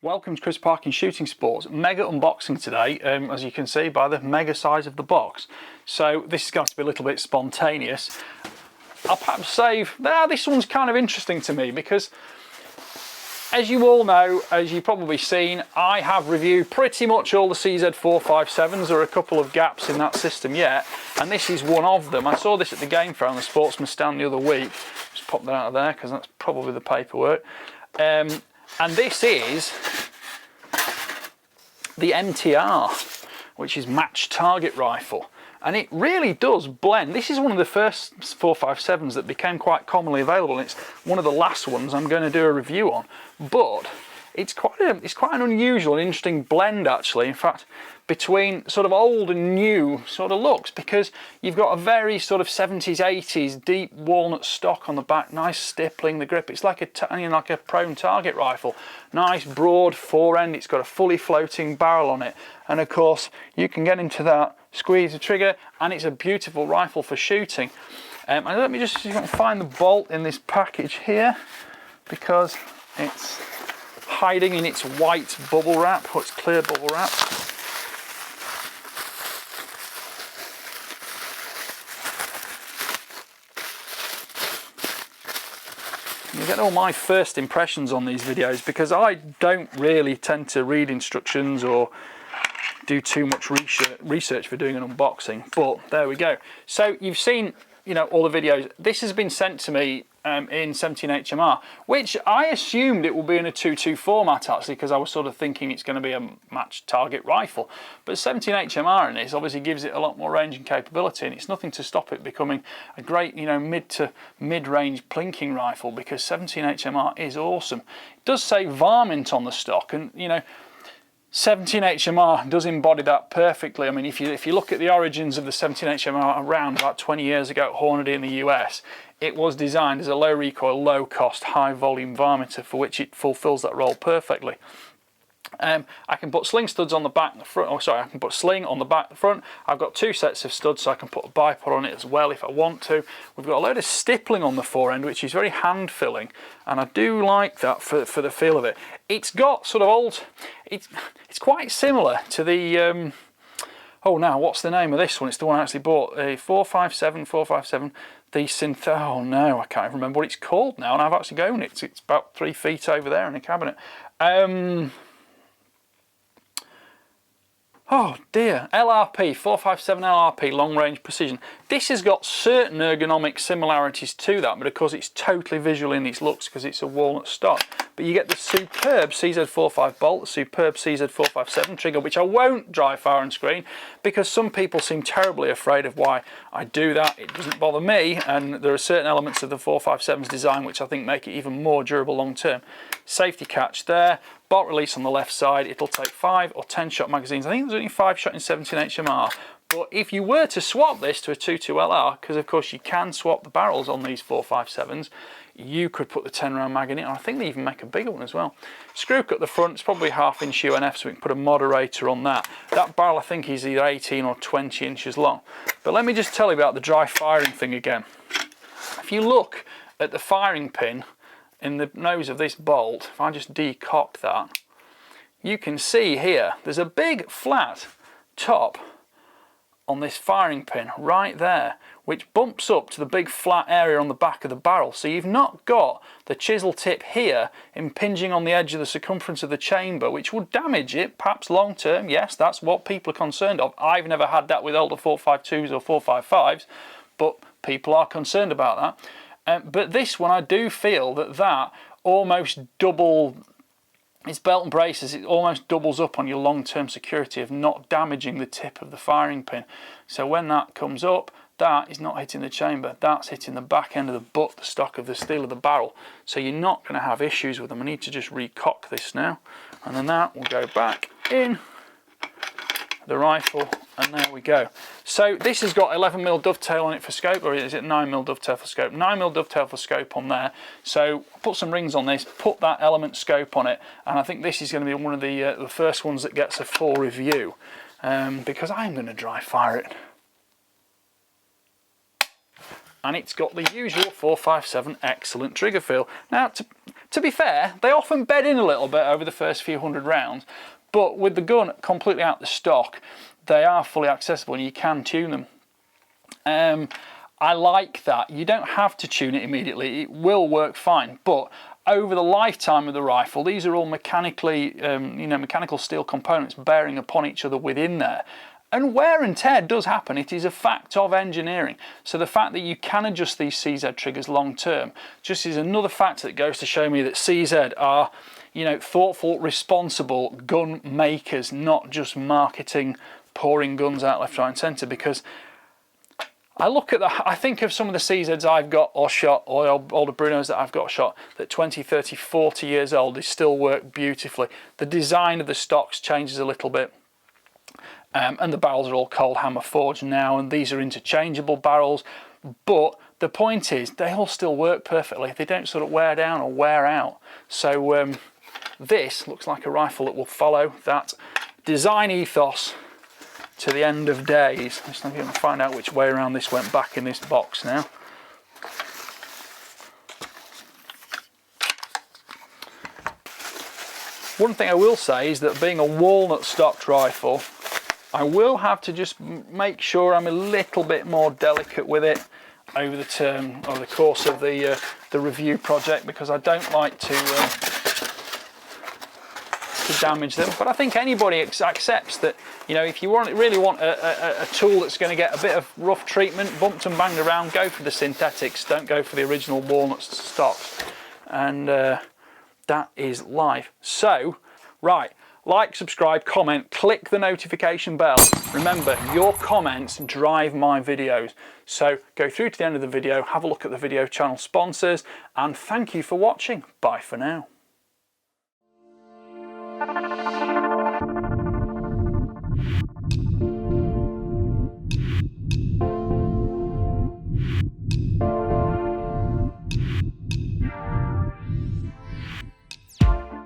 Welcome to Chris Parkin Shooting Sports. Mega unboxing today, as you can see by the mega size of the box. So this is going to be a little bit spontaneous. I'll perhaps save, this one's kind of interesting to me because, as you all know, as you've probably seen, I have reviewed pretty much all the CZ457s. There are a couple of gaps in that system yet, and this is one of them. I saw this at the Game Fair on the Sportsman stand the other week. Just pop that out of there because that's probably the paperwork. And this is the MTR, which is match target rifle. And it really does blend. This is one of the first 457s that became quite commonly available, and it's one of the last ones I'm going to do a review on. But it's quite an unusual and interesting blend, actually. In fact, between sort of old and new sort of looks, because you've got a very sort of 70s, 80s deep walnut stock on the back, nice stippling the grip. It's like a prone target rifle, nice broad forend. It's got a fully floating barrel on it, and of course you can get into that, squeeze the trigger, and it's a beautiful rifle for shooting. And let me just see if I can find the bolt in this package here, because it's hiding in its white bubble wrap, or its clear bubble wrap. You get all my first impressions on these videos, because I don't really tend to read instructions or do too much research for doing an unboxing, but there we go. So you've seen, you know, all the videos. This has been sent to me in 17HMR, which I assumed it will be in a 2.2 format, actually, because I was sort of thinking it's going to be a match target rifle. But 17HMR in this obviously gives it a lot more range and capability, and it's nothing to stop it becoming a great, you know, mid to mid-range plinking rifle, because 17HMR is awesome. It does say varmint on the stock, and you know, 17HMR does embody that perfectly. I mean, if you look at the origins of the 17HMR around about 20 years ago at Hornady in the US, it was designed as a low recoil, low cost, high volume varminter, for which it fulfills that role perfectly. I can put sling studs on the back and the front. Oh, sorry, I can put sling on the back and the front. I've got two sets of studs, so I can put a bipod on it as well if I want to. We've got a load of stippling on the forend, which is very hand filling, and I do like that for the feel of it. It's got sort of old. It's quite similar to the. Oh, now what's the name of this one? It's the one I actually bought. A 457. The synth. Oh no, I can't even remember what it's called now, and I've actually owned it. It's about 3 feet over there in a cabinet. Oh dear, LRP, 457 LRP, long range precision. This has got certain ergonomic similarities to that, but of course it's totally visual in its looks because it's a walnut stock. But you get the superb CZ45 bolt, the superb CZ457 trigger, which I won't dry fire on screen because some people seem terribly afraid of why I do that. It doesn't bother me, and there are certain elements of the 457's design which I think make it even more durable long term. Safety catch there. Bolt release on the left side. It'll take 5 or 10 shot magazines. I think there's only 5 shot in 17HMR. But if you were to swap this to a 2.2 LR, because of course you can swap the barrels on these 457s, you could put the 10 round mag in it, and I think they even make a bigger one as well. Screw cut the front, it's probably 1/2 inch UNF, so we can put a moderator on that. That barrel I think is either 18 or 20 inches long. But let me just tell you about the dry firing thing again. If you look at the firing pin in the nose of this bolt, if I just decock that, you can see here there's a big flat top on this firing pin right there, which bumps up to the big flat area on the back of the barrel. So you've not got the chisel tip here impinging on the edge of the circumference of the chamber, which would damage it perhaps long term. Yes, that's what people are concerned of. I've never had that with older 4.52s or 4.55s, but people are concerned about that. But this one, I do feel that almost double, its belt and braces, it almost doubles up on your long-term security of not damaging the tip of the firing pin. So when that comes up, that is not hitting the chamber, that's hitting the back end of the butt, the stock of the steel of the barrel. So you're not going to have issues with them. I need to just recock this now, and then that will go back in the rifle, and there we go. So this has got 11mm dovetail on it for scope, or is it 9mm dovetail for scope? 9mm dovetail for scope on there. So put some rings on this, put that element scope on it, and I think this is going to be one of the first ones that gets a full review, because I'm going to dry fire it. and it's got the usual 457 excellent trigger feel. Now, to be fair, they often bed in a little bit over the first few hundred rounds, but with the gun completely out the stock, they are fully accessible and you can tune them. I like that. You don't have to tune it immediately. It will work fine, but over the lifetime of the rifle, these are all mechanically, mechanical steel components bearing upon each other within there. And wear and tear does happen. It is a fact of engineering. So the fact that you can adjust these CZ triggers long term just is another factor that goes to show me that CZ are, thoughtful, responsible gun makers, not just marketing, pouring guns out left, right and centre. Because I think of some of the CZs I've got or shot, or older Brunos that I've got shot, that 20, 30, 40 years old, they still work beautifully. The design of the stocks changes a little bit. And the barrels are all cold hammer forged now, and these are interchangeable barrels. But the point is, they all still work perfectly. They don't sort of wear down or wear out. So this looks like a rifle that will follow that design ethos to the end of days. Let's see if we can find out which way around this went back in this box now. One thing I will say is that being a walnut stocked rifle, I will have to just make sure I'm a little bit more delicate with it over the course of the review project, because I don't like to damage them. But I think anybody accepts that, if you really want a tool that's going to get a bit of rough treatment, bumped and banged around, go for the synthetics, don't go for the original walnut stocks. And that is life. So, right. Like, subscribe, comment, click the notification bell. Remember, your comments drive my videos. So go through to the end of the video, have a look at the video channel sponsors, and thank you for watching. Bye for now.